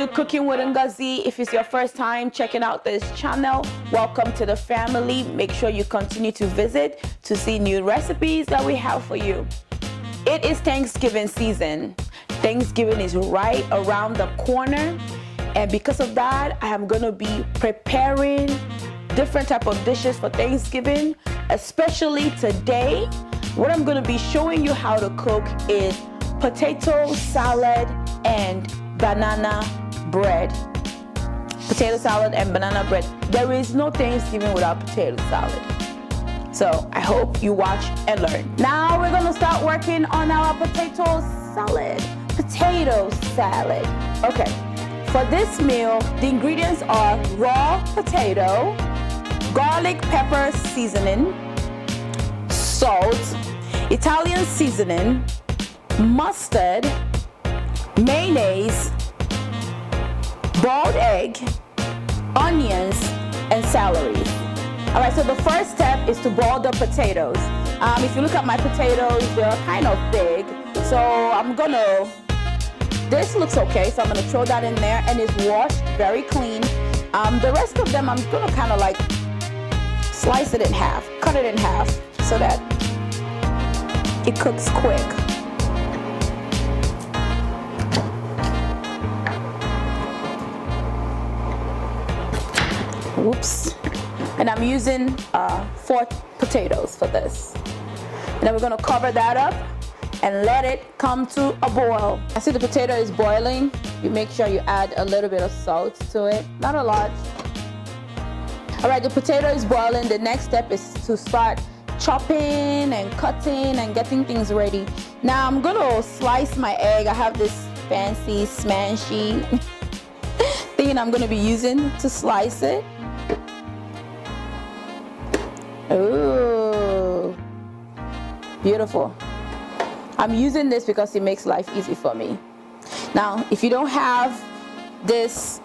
to Cooking with Ngozi. If it's your first time checking out this channel, welcome to the family. Make sure you continue to visit to see new recipes that we have for you. It is Thanksgiving season. Thanksgiving is right around the corner, and because of that, I am going to be preparing different type of dishes for Thanksgiving. Especially today, what I'm going to be showing you how to cook is potato salad and banana bread. Potato salad and banana bread. There is no Thanksgiving without potato salad. So I hope you watch and learn. Now we're gonna start working on our potato salad. Potato salad. Okay, for this meal, the ingredients are raw potato, garlic pepper seasoning, salt, Italian seasoning, mustard, mayonnaise, boiled egg, onions, and celery. All right, so the first step is to boil the potatoes. If you look at my potatoes, they're kind of big. So this looks okay, so I'm gonna throw that in there, and it's washed very clean. The rest of them, I'm gonna kind of like slice it in half, cut it in half, so that it cooks quick. Whoops. And I'm using 4 potatoes for this. And then we're gonna cover that up and let it come to a boil. I see the potato is boiling. You make sure you add a little bit of salt to it, not a lot. All right, the potato is boiling. The next step is to start chopping and cutting and getting things ready. Now I'm gonna slice my egg. I have this fancy smashy thing I'm gonna be using to slice it. Ooh, beautiful. I'm using this because it makes life easy for me. Now, if you don't have this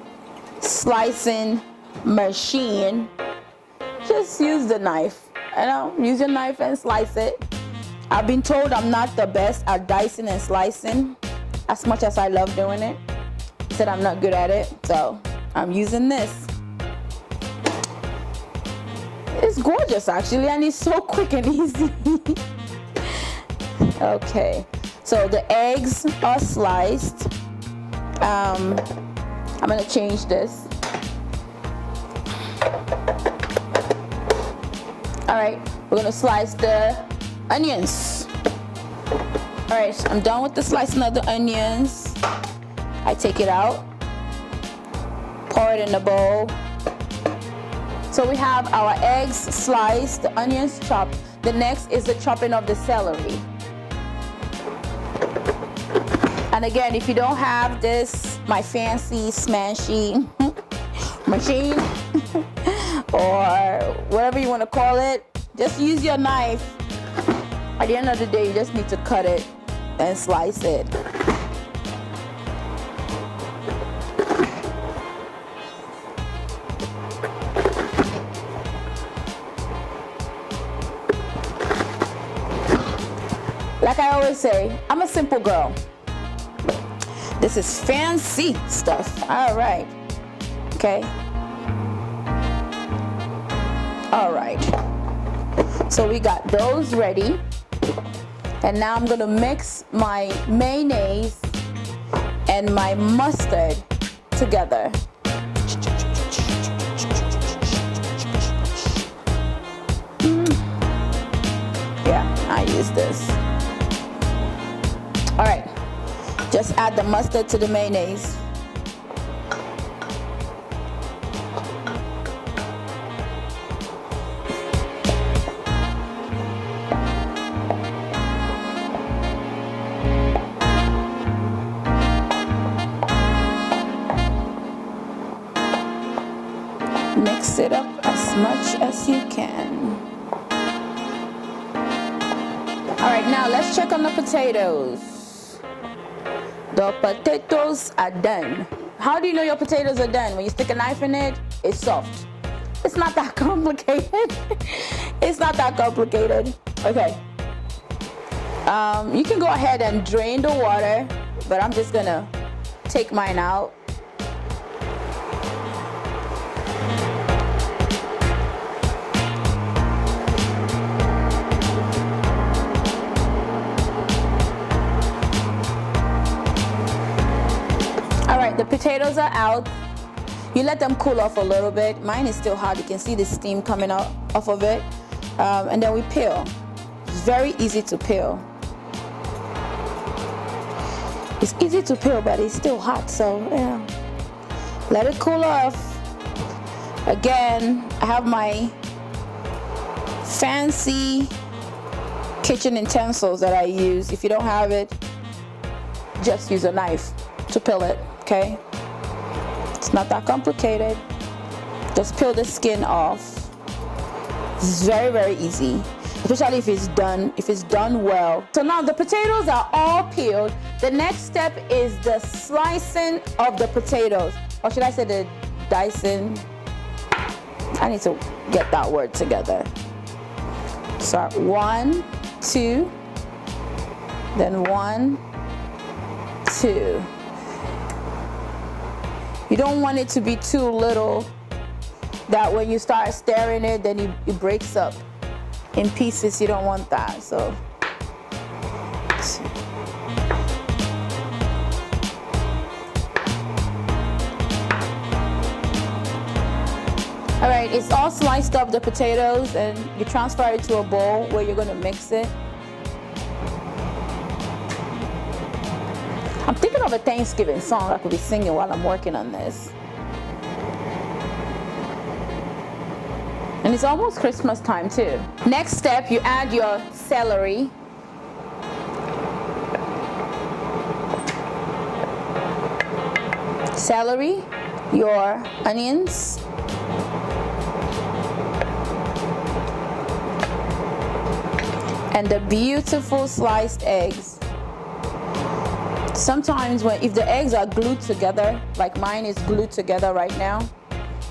slicing machine, just use the knife. Use your knife and slice it. I've been told I'm not the best at dicing and slicing as much as I love doing it. I said I'm not good at it, so I'm using this. It's gorgeous actually, and it's so quick and easy. Okay, so the eggs are sliced. I'm gonna change this. All right, we're gonna slice the onions. All right, I'm done with the slicing of the onions. I take it out, pour it in the bowl. So we have our eggs sliced, the onions chopped. The next is the chopping of the celery. And again, if you don't have this, my fancy smashy machine, or whatever you want to call it, just use your knife. At the end of the day, you just need to cut it and slice it. Like I always say, I'm a simple girl. This is fancy stuff. All right. Okay. All right. So we got those ready. And now I'm gonna mix my mayonnaise and my mustard together. Yeah, I use this. All right, just add the mustard to the mayonnaise. Mix it up as much as you can. All right, now let's check on the potatoes. The potatoes are done. How do you know your potatoes are done? When you stick a knife in it, it's soft. It's not that complicated. It's not that complicated. Okay. You can go ahead and drain the water, but I'm just gonna take mine out potatoes are out. You let them cool off a little bit. Mine is still hot. You can see the steam coming out off of it. And then we peel. It's very easy to peel. It's easy to peel, but it's still hot, so yeah. Let it cool off. Again, I have my fancy kitchen utensils that I use. If you don't have it, just use a knife to peel it, okay? It's not that complicated. Just peel the skin off. It's very, very easy, especially if it's done well. So now the potatoes are all peeled. The next step is the slicing of the potatoes, or should I say the dicing? I need to get that word together. So 1, 2, then 1, 2. You don't want it to be too little that when you start stirring it, then it breaks up in pieces. You don't want that. So all right, it's all sliced up, the potatoes, and you transfer it to a bowl where you're going to mix it. I'm thinking of a Thanksgiving song I could be singing while I'm working on this. And it's almost Christmas time too. Next step, you add your celery. Celery, your onions, and the beautiful sliced eggs. Sometimes if the eggs are glued together, like mine is glued together right now,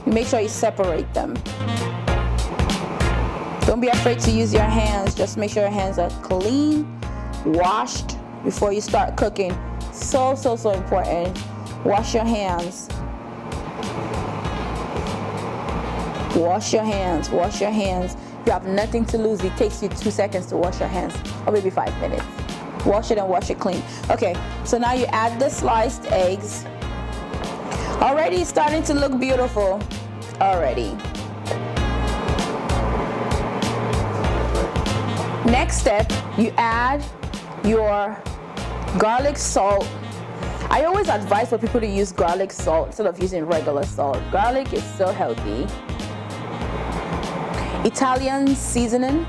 you make sure you separate them. Don't be afraid to use your hands. Just make sure your hands are clean, washed before you start cooking. So important. Wash your hands. Wash your hands. Wash your hands. You have nothing to lose. It takes you 2 seconds to wash your hands, or maybe 5 minutes. Wash it and wash it clean. Okay, so now you add the sliced eggs. Already it's starting to look beautiful. Already. Next step, you add your garlic salt. I always advise for people to use garlic salt instead of using regular salt. Garlic is so healthy. Italian seasoning.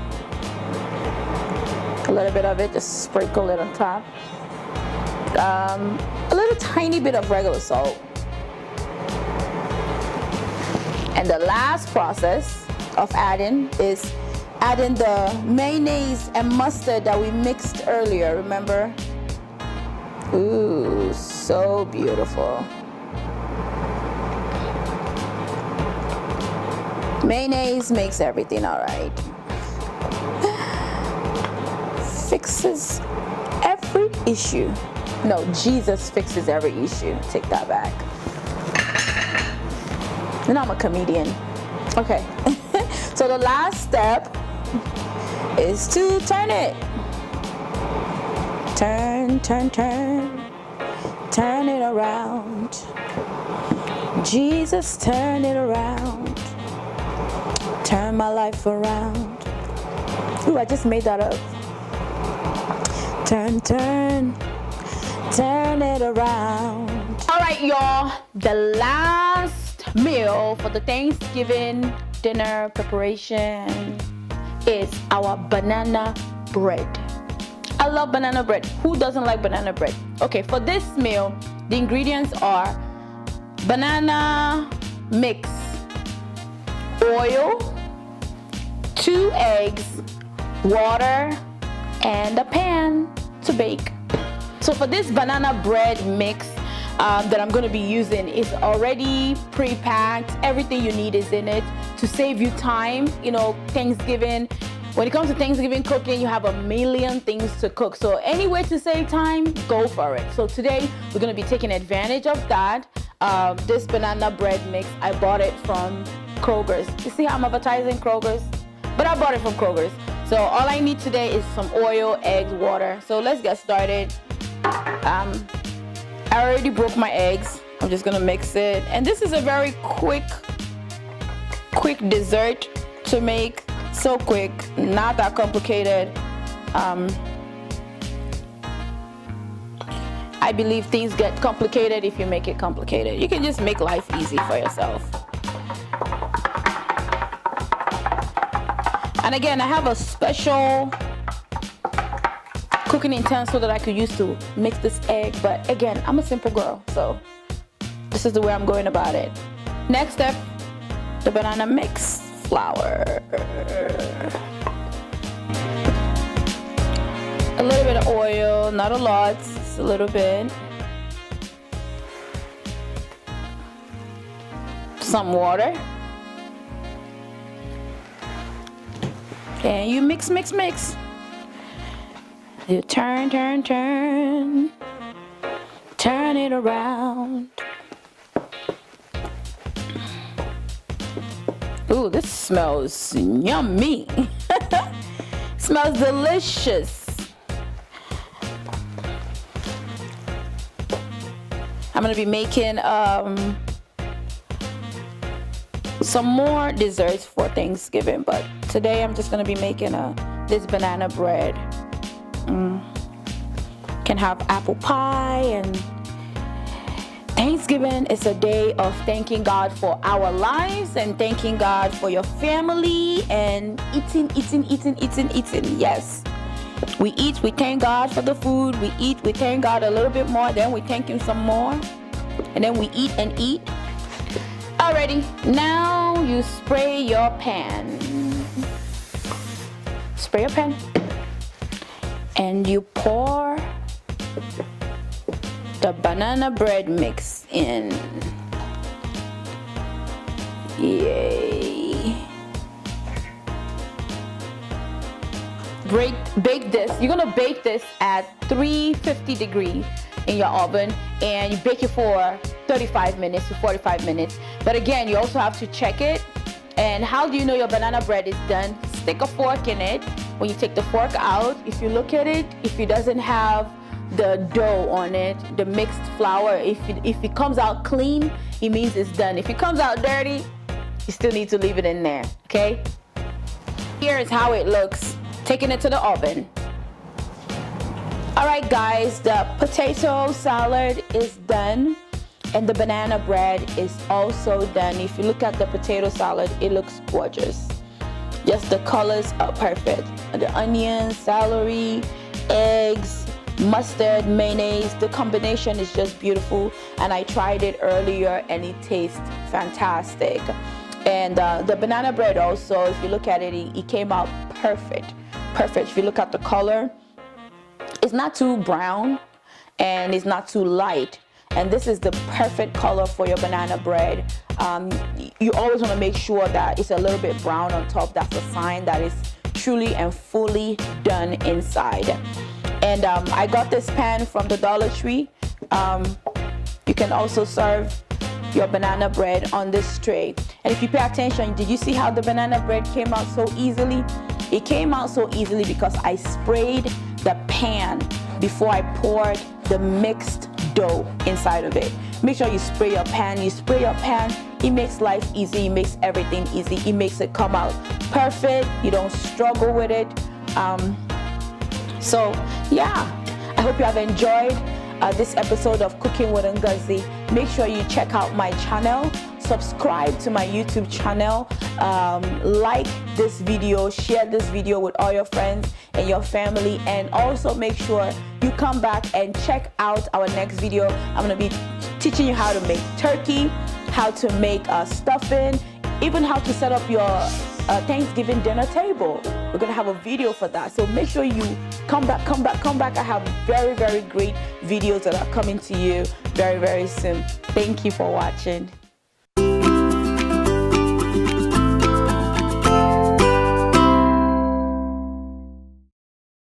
A little bit of it, just sprinkle it on top. A little tiny bit of regular salt. And the last process of adding is adding the mayonnaise and mustard that we mixed earlier, remember? Ooh, so beautiful. Mayonnaise makes everything all right. Fixes every issue. No, Jesus fixes every issue. Take that back. And I'm a comedian. Okay. So the last step is to turn it. Turn, turn, turn. Turn it around. Jesus, turn it around. Turn my life around. Ooh, I just made that up. Turn, turn, turn it around. All right, y'all. The last meal for the Thanksgiving dinner preparation is our banana bread. I love banana bread. Who doesn't like banana bread? Okay, for this meal, the ingredients are banana mix, oil, 2 eggs, water, and a pan to bake. So for this banana bread mix that I'm going to be using, is already pre-packed. Everything you need is in it to save you time. You know, Thanksgiving, when it comes to Thanksgiving cooking, you have a million things to cook. So any way to save time, go for it. So today we're going to be taking advantage of that. This banana bread mix, I bought it from Kroger's. You see how I'm advertising Kroger's? But I bought it from Kroger's. So all I need today is some oil, eggs, water. So let's get started. I already broke my eggs. I'm just gonna mix it. And this is a very quick dessert to make. So quick, not that complicated. I believe things get complicated if you make it complicated. You can just make life easy for yourself. And again, I have a special cooking utensil that I could use to mix this egg, but again, I'm a simple girl, so this is the way I'm going about it. Next step, the banana mix flour. A little bit of oil, not a lot, just a little bit. Some water. And you mix. You turn it around. Ooh, this smells yummy. Smells delicious. I'm gonna be making some more desserts for Thanksgiving, but today I'm just gonna be making this banana bread. Can have apple pie, and Thanksgiving is a day of thanking God for our lives and thanking God for your family and eating. Yes, we eat, we thank God for the food, we eat, we thank God a little bit more, then we thank Him some more, and then we eat and eat. Alrighty, now you spray your pan. Spray your pan. And you pour the banana bread mix in. Yay. Bake this. You're gonna bake this at 350 degrees in your oven, and you bake it for 35 minutes to 45 minutes. But again, you also have to check it. And how do you know your banana bread is done? Stick a fork in it. When you take the fork out, if you look at it, if it doesn't have the dough on it, the mixed flour, if it comes out clean, it means it's done. If it comes out dirty, you still need to leave it in there, okay? Here is how it looks, taking it to the oven. All right, guys, the potato salad is done, and the banana bread is also done. If you look at the potato salad, it looks gorgeous. Just the colors are perfect. The onions, celery, eggs, mustard, mayonnaise, the combination is just beautiful. And I tried it earlier and it tastes fantastic. And the banana bread also, if you look at it, it came out perfect. If you look at the color, it's not too brown and it's not too light. And this is the perfect color for your banana bread. You always want to make sure that it's a little bit brown on top. That's a sign that it's truly and fully done inside. And I got this pan from the Dollar Tree. You can also serve your banana bread on this tray. And if you pay attention, did you see how the banana bread came out so easily? It came out so easily because I sprayed the pan before I poured the mixed dough inside of it. Make sure you spray your pan. It makes life easy. It makes everything easy. It makes it come out perfect. You don't struggle with it. So yeah, I hope you have enjoyed this episode of Cooking with Ngozi. Make sure you check out my channel, subscribe to my YouTube channel, like this video, share this video with all your friends and your family, and also make sure you come back and check out our next video. I'm going to be teaching you how to make turkey, how to make stuffing, even how to set up your Thanksgiving dinner table. We're gonna have a video for that, so make sure you come back. I have very great videos that are coming to you very soon. Thank you for watching.